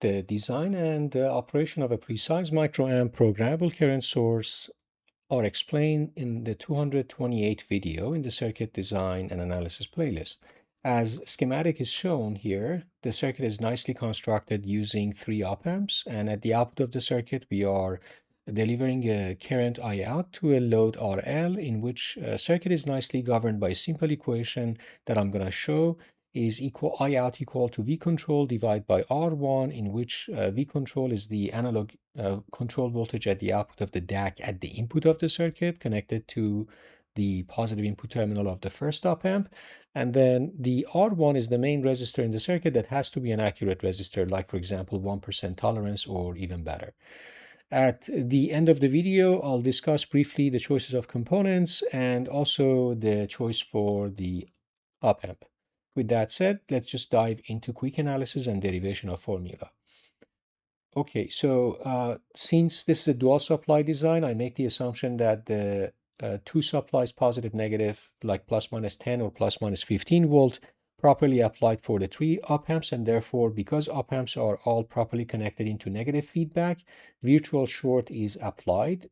The design and operation of a precise microamp programmable current source are explained in the 228th video in the circuit design and analysis playlist. As schematic is shown here, the circuit is nicely constructed using 3 op-amps, and at the output of the circuit we are delivering a current I out to a load RL, in which circuit is nicely governed by a simple equation that I'm going to show is equal I out equal to Vcontrol divided by R1, in which Vcontrol is the analog control voltage at the output of the DAC at the input of the circuit connected to the positive input terminal of the first op-amp. And then the R1 is the main resistor in the circuit that has to be an accurate resistor, like for example 1% tolerance or even better. At the end of the video, I'll discuss briefly the choices of components and also the choice for the op-amp. With that said, let's just dive into quick analysis and derivation of formula. Okay, so since this is a dual supply design, I make the assumption that the two supplies, positive, negative, like plus minus 10 or plus minus 15 volt, properly applied for the 3 op-amps, and therefore, because op-amps are all properly connected into negative feedback, virtual short is applied,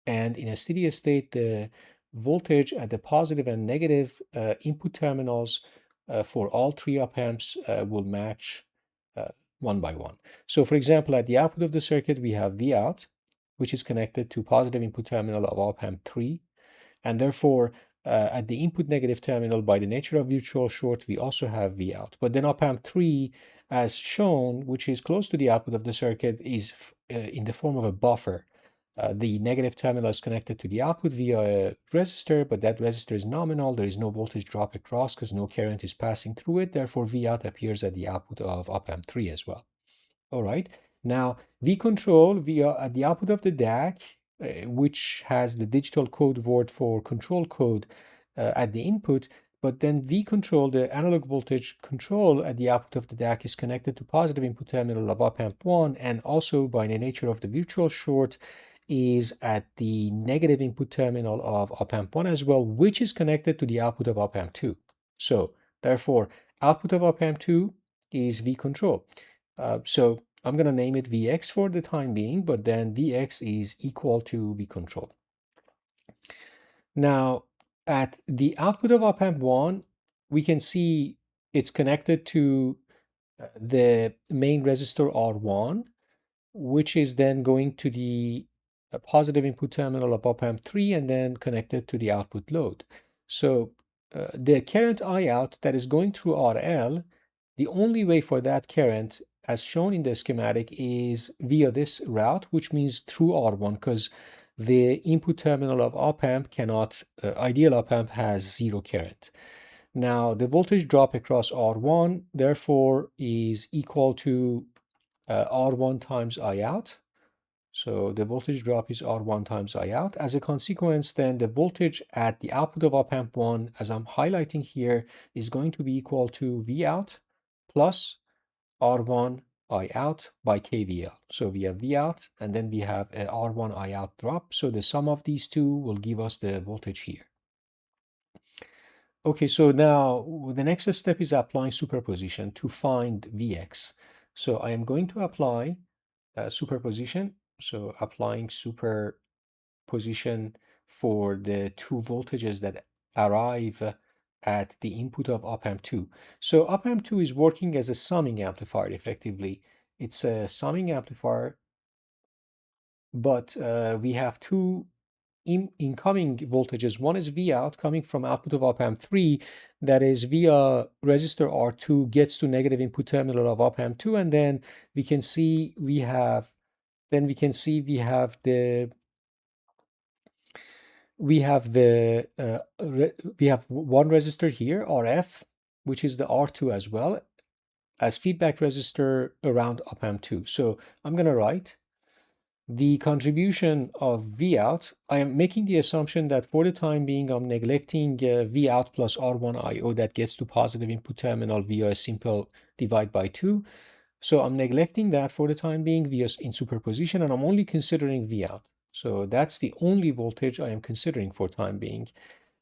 and in a steady state, the voltage at the positive and negative input terminals for all 3 op-amps will match one by one. So for example, at the output of the circuit, we have Vout, which is connected to positive input terminal of op-amp 3. And therefore, at the input negative terminal, by the nature of virtual short, we also have Vout. But then op-amp 3, as shown, which is close to the output of the circuit, is in the form of a buffer. The negative terminal is connected to the output via a resistor, but that resistor is nominal. There is no voltage drop across because no current is passing through it. Therefore, Vout appears at the output of op-amp 3 as well. All right. Now, Vcontrol via at the output of the DAC, which has the digital code word for control code at the input, but then Vcontrol, the analog voltage control at the output of the DAC, is connected to positive input terminal of op-amp 1, and also by the nature of the virtual short is at the negative input terminal of op-amp 1 as well, which is connected to the output of op-amp 2. So therefore, output of op-amp 2 is Vcontrol. So I'm going to name it Vx for the time being, but then Vx is equal to Vcontrol. Now, at the output of op-amp 1, we can see it's connected to the main resistor R1, which is then going to the positive input terminal of op-amp 3 and then connected to the output load. So the current I out that is going through RL, the only way for that current, as shown in the schematic, is via this route, which means through R1, because the input terminal of op-amp cannot, ideal op-amp has 0 current. Now, the voltage drop across R1, therefore, is equal to R1 times I out. So the voltage drop is R1 times I out. As a consequence, then the voltage at the output of op-amp 1, as I'm highlighting here, is going to be equal to Vout plus R1 I out by KVL. So we have Vout, and then we have a R1 I out drop. So the sum of these two will give us the voltage here. Okay, so now the next step is applying superposition to find Vx. So I am going to apply superposition. So applying superposition for the two voltages that arrive at the input of op-amp 2. So op-amp 2 is working as a summing amplifier effectively. It's a summing amplifier, but we have two incoming voltages. One is Vout coming from output of op-amp 3, that is via resistor R2 gets to negative input terminal of op-amp 2, and then we can see we have one resistor here, RF, which is the R2 as well, as feedback resistor around op-amp 2. So I'm going to write the contribution of Vout. I am making the assumption that for the time being, I'm neglecting Vout plus R1 IO that gets to positive input terminal via a simple divide by 2. So I'm neglecting that for the time being via in superposition, and I'm only considering Vout. So that's the only voltage I am considering for time being.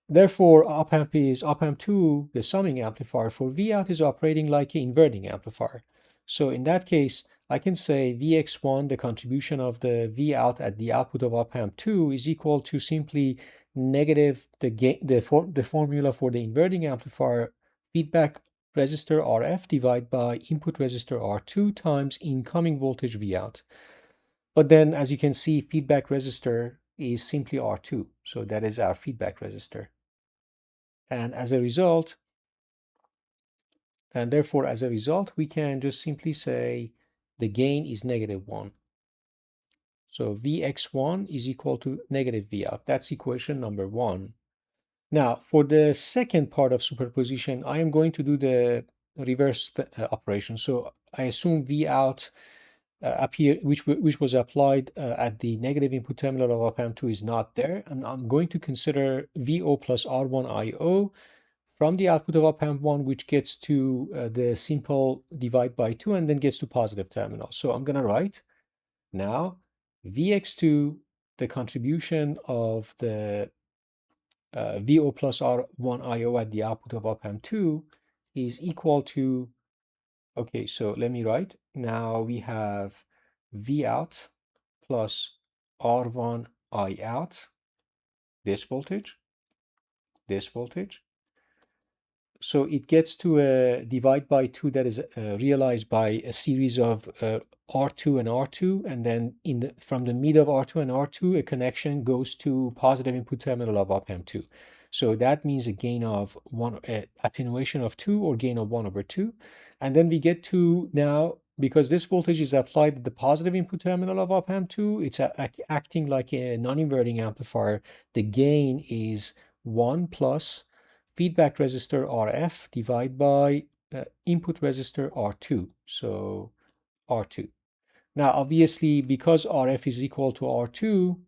Therefore, op-amp 2, the summing amplifier for Vout, is operating like an inverting amplifier. So in that case, I can say Vx1, the contribution of the Vout at the output of op-amp 2 is equal to simply negative the formula for the inverting amplifier feedback resistor RF divided by input resistor R2 times incoming voltage Vout. But then, as you can see, feedback resistor is simply R2. So that is our feedback resistor. And as a result, and therefore, as a result, we can just simply say the gain is -1. So Vx1 is equal to negative Vout. That's equation number 1. Now, for the second part of superposition, I am going to do the reverse operation. So I assume Vout which was applied at the negative input terminal of op-amp 2 is not there. And I'm going to consider VO plus R1 IO from the output of op-amp 1, which gets to the simple divide by 2 and then gets to positive terminal. So I'm going to write now Vx2, the contribution of the VO plus R1 IO at the output of op-amp 2 is equal to, okay, so let me write. Now we have Vout plus R1 I out, this voltage. So it gets to a divide by 2 that is realized by a series of R2 and R2, and then from the mid of R2 and R2, a connection goes to positive input terminal of op-amp 2. So that means a gain of attenuation of 2 or gain of 1/2. And then we get to now, because this voltage is applied at the positive input terminal of op-amp 2, it's acting like a non-inverting amplifier. The gain is 1 plus feedback resistor RF divided by input resistor R2. So R2. Now, obviously, because RF is equal to R2,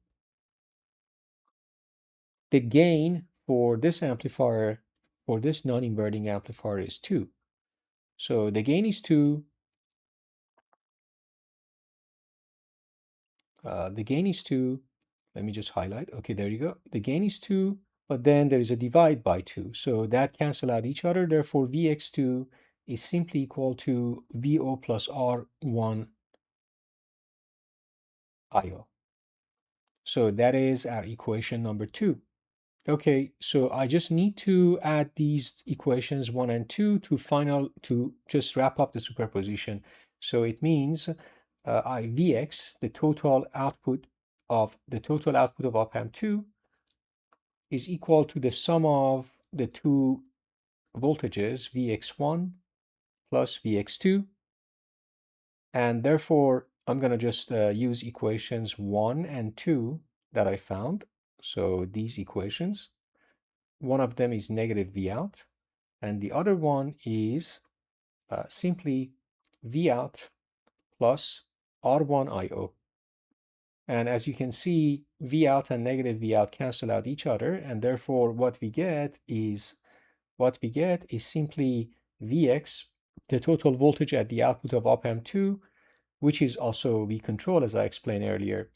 the gain for this amplifier, for this non-inverting amplifier is 2. So the gain is 2. The gain is 2. Let me just highlight. Okay, there you go. The gain is 2, but then there is a divide by 2. So that cancel out each other. Therefore, Vx2 is simply equal to VO plus R1 IO. So that is our equation number 2. Okay, so I just need to add these equations 1 and 2 to just wrap up the superposition. So it means Vx, the total output of op-amp 2 is equal to the sum of the two voltages, Vx1 plus Vx2. And therefore, I'm going to just use equations 1 and 2 that I found. So these equations, one of them is negative Vout, and the other one is simply Vout plus R1 IO. And as you can see, Vout and negative Vout cancel out each other, and therefore what we get is simply Vx, the total voltage at the output of op-amp 2, which is also Vcontrol, as I explained earlier,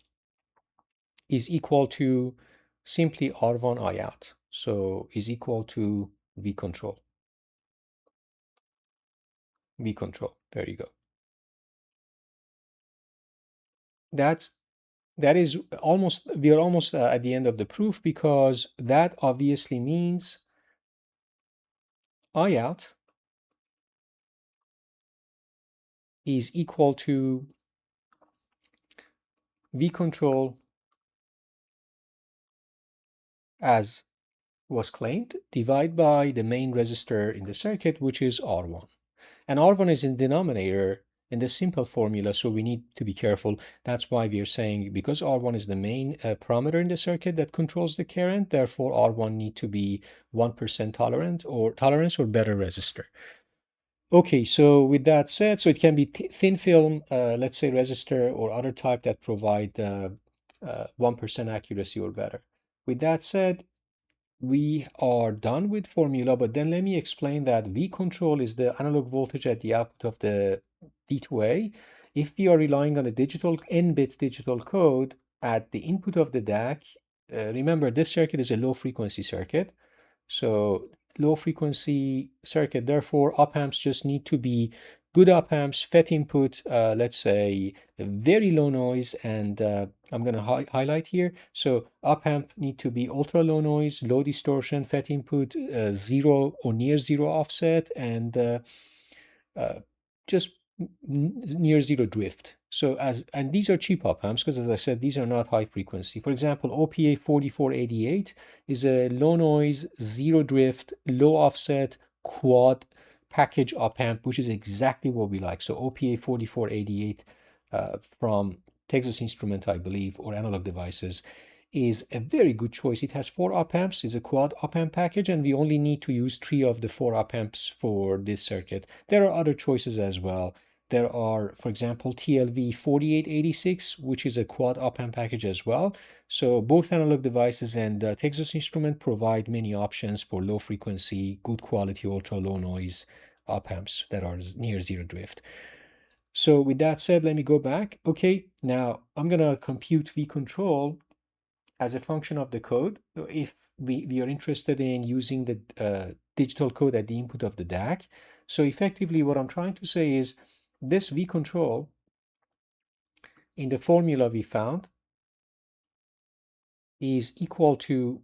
is equal to simply R1 I out. So is equal to Vcontrol. There you go. That is almost, we are almost at the end of the proof, because that obviously means I out is equal to Vcontrol as was claimed, divided by the main resistor in the circuit, which is R1. And R1 is in denominator in the simple formula, so we need to be careful. That's why we are saying, because R1 is the main parameter in the circuit that controls the current, therefore R1 need to be 1% tolerance or better resistor. Okay, so with that said, so it can be thin film, let's say resistor or other type that provide 1% accuracy or better. With that said, we are done with formula, but then let me explain that Vcontrol is the analog voltage at the output of the D2A. If we are relying on a n-bit digital code at the input of the DAC, remember this circuit is a low frequency circuit. So low frequency circuit, therefore op-amps just need to be good op amps, FET input, let's say very low noise, and I'm going to highlight here. So op amp need to be ultra low noise, low distortion, FET input, zero or near zero offset, and just near zero drift. So and these are cheap op amps because, as I said, these are not high frequency. For example, OPA 4488 is a low noise, zero drift, low offset quad package op amp, which is exactly what we like. So OPA 4488 from Texas Instrument, I believe, or Analog Devices, is a very good choice. It has 4 op amps, is a quad op amp package, and we only need to use 3 of the 4 op amps for this circuit. There are other choices as well. There are, for example, TLV 4886, which is a quad op amp package as well. So both Analog Devices and Texas Instrument provide many options for low frequency, good quality, ultra low noise op amps that are near zero drift. So with that said, let me go back. Okay, now I'm gonna compute Vcontrol as a function of the code. If we are interested in using the digital code at the input of the DAC. So effectively what I'm trying to say is this Vcontrol in the formula we found is equal to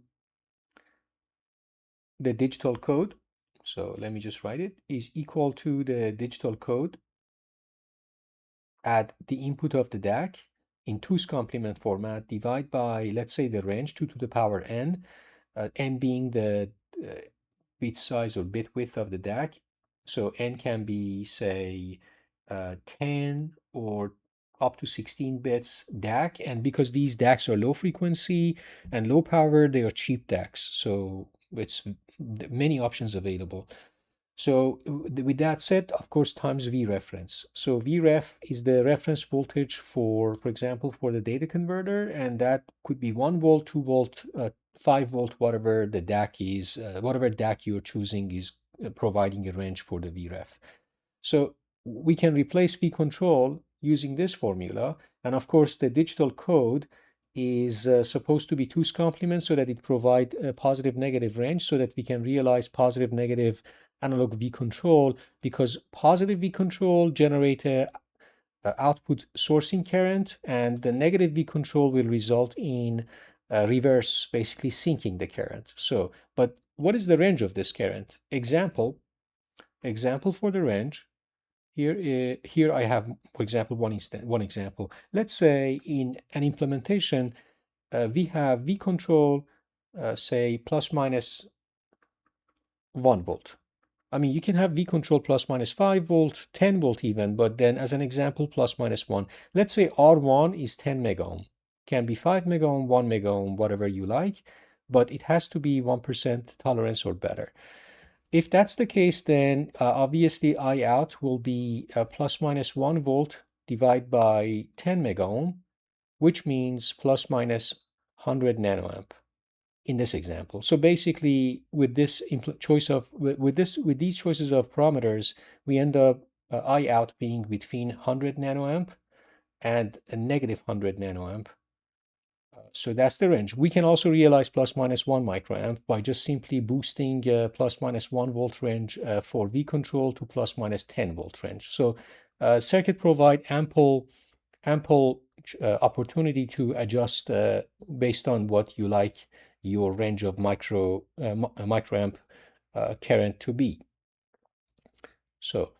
the digital code. So let me just write it, is equal to the digital code at the input of the DAC in 2's complement format, divide by, let's say, the range 2 to the power n, n being the bit size or bit width of the DAC. So n can be, say, 10 or up to 16 bits DAC. And because these DACs are low frequency and low power, they are cheap DACs. So it's many options available. So with that said, of course, times V reference. So Vref is the reference voltage for example, for the data converter, and that could be 1 volt, 2 volt, 5 volt, whatever the DAC is, whatever DAC you're choosing is providing a range for the Vref. So we can replace Vcontrol using this formula, and of course, the digital code is supposed to be 2's complement so that it provides a positive negative range so that we can realize positive negative analog Vcontrol, because positive Vcontrol generate a output sourcing current, and the negative Vcontrol will result in reverse, basically sinking the current. So, but what is the range of this current? Example for the range. Here I have, for example, one example. Let's say in an implementation, we have Vcontrol, say plus minus 1 volt. I mean, you can have Vcontrol plus minus 5 volt, 10 volt even, but then as an example, plus minus 1. Let's say R1 is 10 mega ohm. Can be 5 mega ohm, 1 mega ohm, whatever you like, but it has to be 1% tolerance or better. If that's the case, then obviously I out will be plus minus 1 volt divided by 10 mega ohm, which means plus minus 100 nanoamp in this example. So basically, with this choice of with these choices of parameters, we end up I out being between 100 nanoamp and a negative 100 nanoamp. So that's the range. We can also realize plus minus 1 microamp by just simply boosting plus minus 1 volt range for Vcontrol to plus minus 10 volt range. So circuit provide ample opportunity to adjust based on what you like your range of microamp current to be. So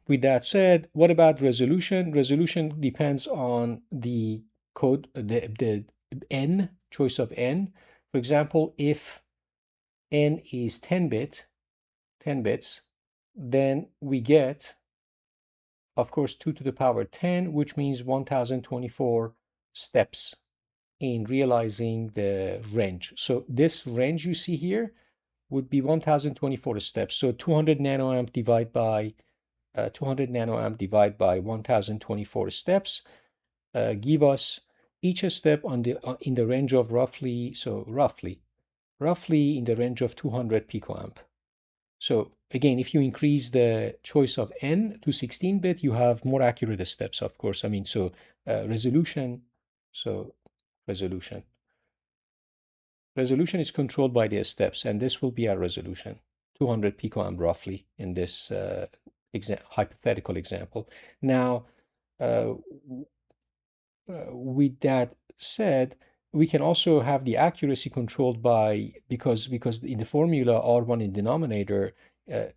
with that said, what about resolution? Resolution depends on the code, the n, choice of n. For example, if n is 10 bits, then we get, of course, 2 to the power 10, which means 1024 steps in realizing the range. So this range you see here would be 1024 steps. So 200 nanoamp divided by 1024 steps give us each step on the in the range of roughly in the range of 200 picoamp. So again, if you increase the choice of n to 16-bit, you have more accurate steps, of course. I mean, so resolution. So resolution is controlled by the steps, and this will be our resolution, 200 picoamp roughly in this hypothetical example. Now, with that said, we can also have the accuracy controlled by, because in the formula R1 in denominator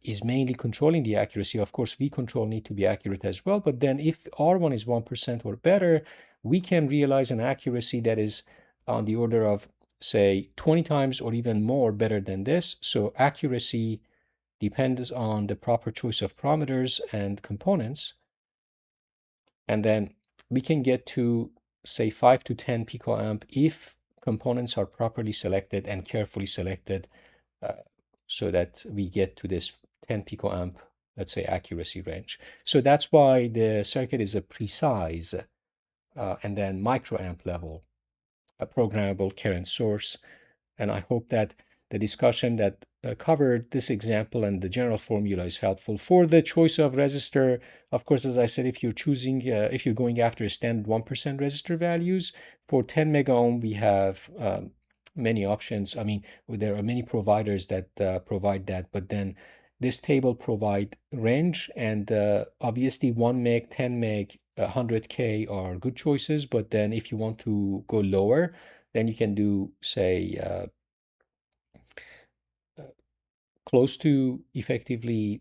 is mainly controlling the accuracy. Of course, Vcontrol need to be accurate as well. But then if R1 is 1% or better, we can realize an accuracy that is on the order of, say, 20 times or even more better than this. So accuracy depends on the proper choice of parameters and components. And then we can get to, say, 5 to 10 picoamp if components are properly selected and carefully selected, so that we get to this 10 picoamp, let's say, accuracy range. So that's why the circuit is a precise and then microamp level, a programmable current source. And I hope that the discussion that covered this example and the general formula is helpful. For the choice of resistor, of course, as I said, if you're choosing, if you're going after standard 1% resistor values, for 10 mega ohm, we have many options. I mean, there are many providers that provide that, but then this table provide range, and obviously 1 meg, 10 meg, 100K are good choices. But then if you want to go lower, then you can do, say, close to effectively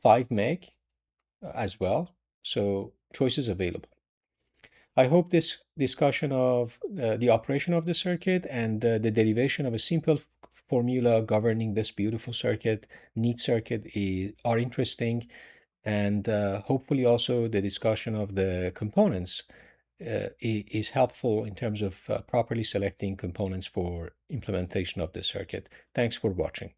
5 meg as well. So choices available. I hope this discussion of the operation of the circuit and the derivation of a simple formula governing this beautiful circuit, neat circuit, are interesting. And hopefully also the discussion of the components is helpful in terms of properly selecting components for implementation of the circuit. Thanks for watching.